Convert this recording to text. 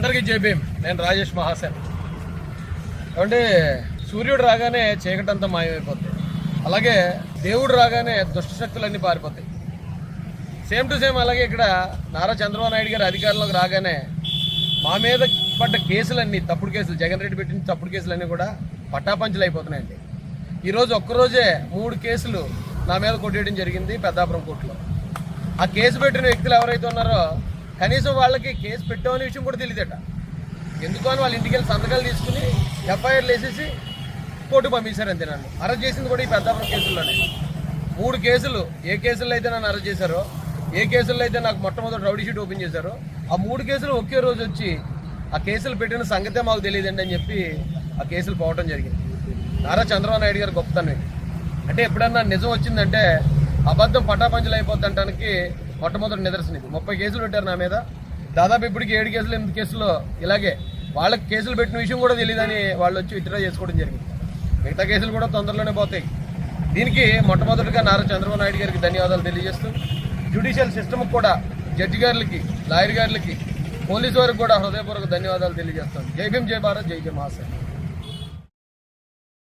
అందరికీ జై భీమ్. నేను రాజేష్ మహాసేన్. అంటే సూర్యుడు రాగానే చీకటంతా మాయమైపోతుంది, అలాగే దేవుడు రాగానే దుష్టశక్తులన్నీ పారిపోతాయి. సేమ్ టు సేమ్ అలాగే ఇక్కడ నారా చంద్రబాబు నాయుడు గారు అధికారంలోకి రాగానే మా మీద పడ్డ కేసులన్నీ, తప్పుడు కేసులు, జగన్ రెడ్డి పెట్టిన తప్పుడు కేసులన్నీ కూడా పట్టాపంచులు అయిపోతున్నాయండి. ఈరోజు ఒక్కరోజే 3 కేసులు నా మీద కొట్టేయడం జరిగింది పెద్దాపురం కోర్టులో. ఆ కేసు పెట్టిన వ్యక్తులు ఎవరైతే ఉన్నారో కనీసం వాళ్ళకి కేసు పెట్టామనే విషయం కూడా తెలియదట. ఎందుకు అని వాళ్ళ ఇంటికి వెళ్ళి సంతకాలు తీసుకుని ఎఫ్ఐఆర్లు వేసేసి కోర్టు పంపించారు. అంతే నన్ను అరెస్ట్ చేసింది కూడా ఈ పెద్దాపురం కేసుల్లోనే. 3 కేసులు, ఏ కేసుల్లో అయితే నన్ను అరెస్ట్ చేశారో, ఏ కేసుల్లో అయితే నాకు మొట్టమొదటి రౌడీ షీట్ ఓపెన్ చేశారో, ఆ 3 కేసులు ఒకే రోజు వచ్చి ఆ కేసులు పెట్టిన సంగతే మాకు తెలియదండి అని చెప్పి ఆ కేసులు పోవటం జరిగింది. నారా చంద్రబాబు నాయుడు గారు గొప్పతనం అంటే ఎప్పుడన్నా నిజం వచ్చిందంటే అబద్ధం పటాపంచలు అయిపోతుంటానికి మొట్టమొదటి నిదర్శనం ఇది. 30 కేసులు పెట్టారు నా మీద. దాదాపు ఇప్పటికి 7 కేసులు 8 కేసుల్లో ఇలాగే వాళ్ళకి కేసులు పెట్టిన విషయం కూడా తెలియదని వాళ్ళు వచ్చి విత్డ్రా చేసుకోవడం జరిగింది. మిగతా కేసులు కూడా తొందరలోనే పోతాయి. దీనికి మొట్టమొదటిగా నారా చంద్రబాబు నాయుడు గారికి ధన్యవాదాలు తెలియజేస్తూ, జ్యుడిషియల్ సిస్టమ్కి కూడా, జడ్జి గారులకి, లాయర్ గారులకి, పోలీసు వారికి కూడా హృదయపూర్వక ధన్యవాదాలు తెలియజేస్తాను. జై భీమ్, జై భారత్, జై జై మహాసేన్.